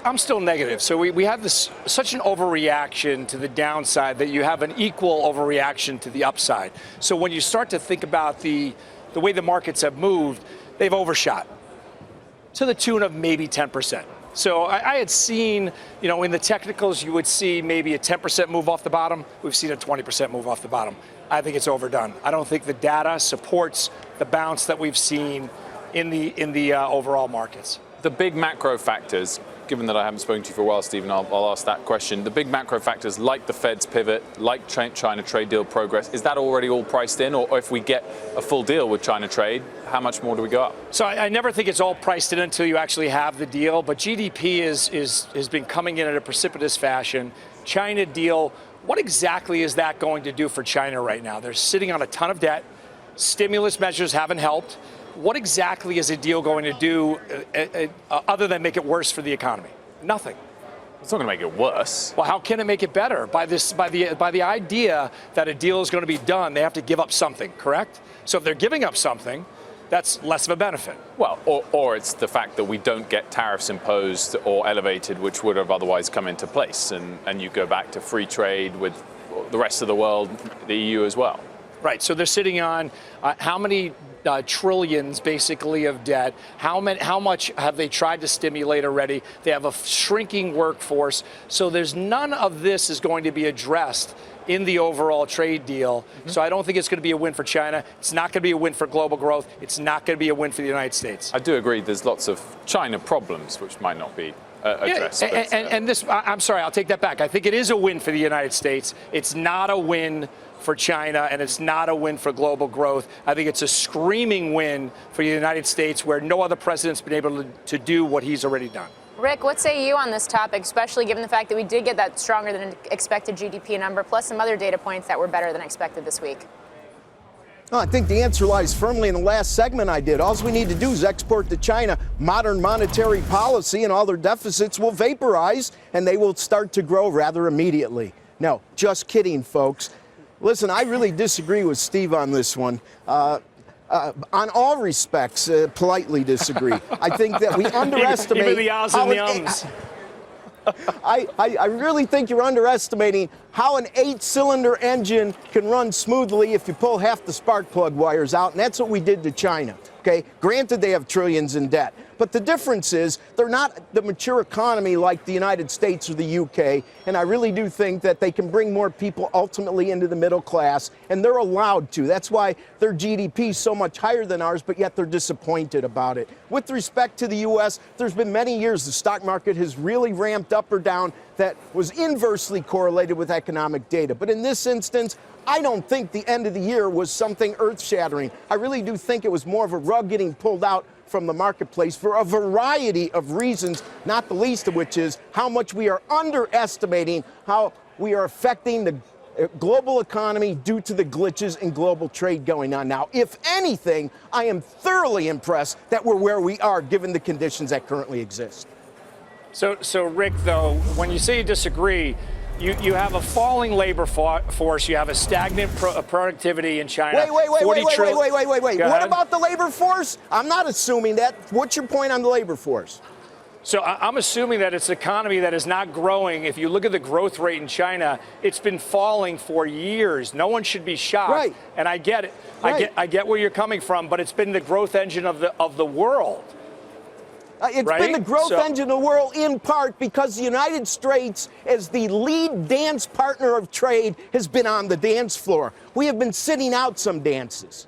I'm still negative. So we have this such an overreaction to the downside that you have an equal overreaction to the upside. So when you start to think about the way the markets have moved, they've overshot to the tune of maybe 10%. So I had seen, in the technicals, you would see maybe a 10% move off the bottom. We've seen a 20% move off the bottom. I think it's overdone. I don't think the data supports the bounce that we've seen in the overall markets. The big macro factors, given that I haven't spoken to you for a while, Stephen, I'll ask that question. The big macro factors like the Fed's pivot, like China trade deal progress, is that already all priced in? Or if we get a full deal with China trade, how much more do we go up? So I never think it's all priced in until you actually have the deal. But GDP has been coming in at a precipitous fashion. China deal, what exactly is that going to do for China right now? They're sitting on a ton of debt. Stimulus measures haven't helped. What exactly is a deal going to do other than make it worse for the economy? Nothing. It's not going to make it worse. Well, how can it make it better? By the idea that a deal is going to be done, they have to give up something, correct? So if they're giving up something, that's less of a benefit. Well, or it's the fact that we don't get tariffs imposed or elevated, which would have otherwise come into place, and you go back to free trade with the rest of the world, the EU as well. Right. So they're sitting on how many trillions, basically, of debt. How much have they tried to stimulate already? They have a shrinking workforce. So there's none of this is going to be addressed in the overall trade deal. Mm-hmm. So I don't think it's going to be a win for China. It's not going to be a win for global growth. It's not going to be a win for the United States. I do agree there's lots of China problems which might not be addressed. Yeah, and this, I'm sorry, I'll take that back. I think it is a win for the United States. It's not a win for China, and it's not a win for global growth. I think it's a screaming win for the United States, where no other president's been able to do what he's already done. Rick, what say you on this topic, especially given the fact that we did get that stronger than expected GDP number, plus some other data points that were better than expected this week? Well, I think the answer lies firmly in the last segment I did. All we need to do is export to China modern monetary policy, and all their deficits will vaporize, and they will start to grow rather immediately. No, just kidding, folks. Listen, I really disagree with Steve on this one. On all respects, politely disagree. I think that we underestimate even the ahs and the ums. I really think you're underestimating how an 8-cylinder engine can run smoothly if you pull half the spark plug wires out, and that's what we did to China. Okay, granted they have trillions in debt, but the difference is they're not the mature economy like the United States or the UK, and I really do think that they can bring more people ultimately into the middle class, and they're allowed to. That's why their GDP is so much higher than ours, but yet they're disappointed about it. With respect to the U.S., there's been many years the stock market has really ramped up or down that was inversely correlated with economic data. But in this instance, I don't think the end of the year was something earth-shattering. I really do think it was more of a rug getting pulled out from the marketplace for a variety of reasons, not the least of which is how much we are underestimating how we are affecting the global economy due to the glitches in global trade going on now. If anything, I am thoroughly impressed that we're where we are given the conditions that currently exist. So Rick, though, when you say you disagree, you have a falling labor force. You have a stagnant productivity in China. Wait. What about the labor force? I'm not assuming that. What's your point on the labor force? So I'm assuming that it's an economy that is not growing. If you look at the growth rate in China, it's been falling for years. No one should be shocked. Right. And I get it. Right. I get where you're coming from, but it's been the growth engine of the world. It's been the growth engine of the world in part because the United States, as the lead dance partner of trade, has been on the dance floor. We have been sitting out some dances.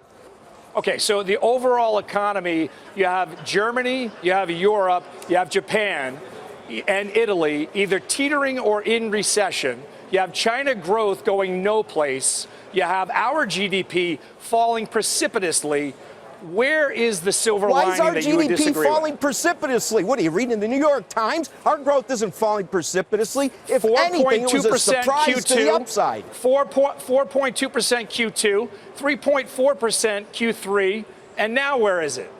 Okay, so the overall economy, you have Germany, you have Europe, you have Japan and Italy either teetering or in recession. You have China growth going no place. You have our GDP falling precipitously. Where is the silver lining that you would disagree with? Why is our GDP falling precipitously? What are you reading in the New York Times? Our growth isn't falling precipitously. If anything, it was a surprise Q2, to the upside. 4.2% Q2, 3.4% Q3, and now where is it?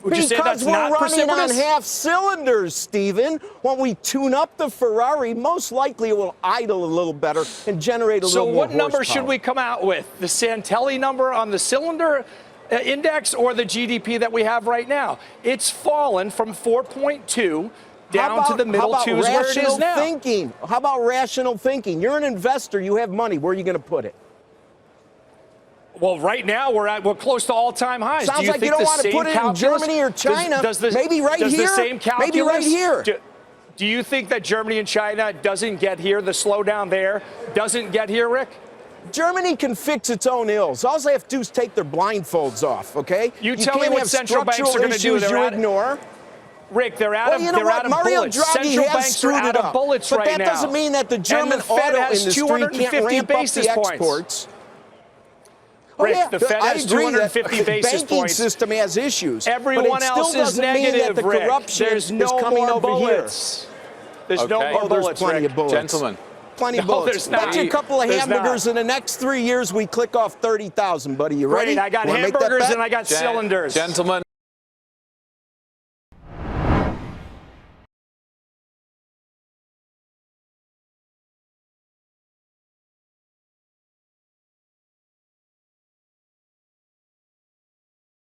Would you say that's not because we're running on precipitous? half cylinders, Stephen. When we tune up the Ferrari, most likely it will idle a little better and generate a little more horsepower. So what number should we come out with? The Santelli number on the cylinder index or the GDP that we have right now? It's fallen from 4.2 down to the middle two is where it is now. Thinking? How about rational thinking? You're an investor. You have money. Where are you going to put it? Well, right now we're close to all-time highs. Sounds like you don't want to put it in Germany or China. Maybe right here. The same calculus, maybe right here. Do you think that Germany and China doesn't get here, the slowdown there doesn't get here, Rick? Germany can fix its own ills. All they have to do is take their blindfolds off, okay? You tell me what central banks are going to do. You ignore. Rick, they're out of bullets. Mario Draghi has screwed it up. Bullets but right that doesn't mean that the German auto industry can't ramp up the exports. Rick, the Fed has 250 basis points. The banking system has issues. Everyone else is negative, that the Rick. corruption There's no coming more over bullets. There's no more there's bullets, plenty Rick. of bullets. Gentlemen. Plenty of bullets. Bet you a couple of hamburgers in the next 3 years we click off 30,000, buddy. You ready? Great, I got hamburgers and I got cylinders. Gentlemen.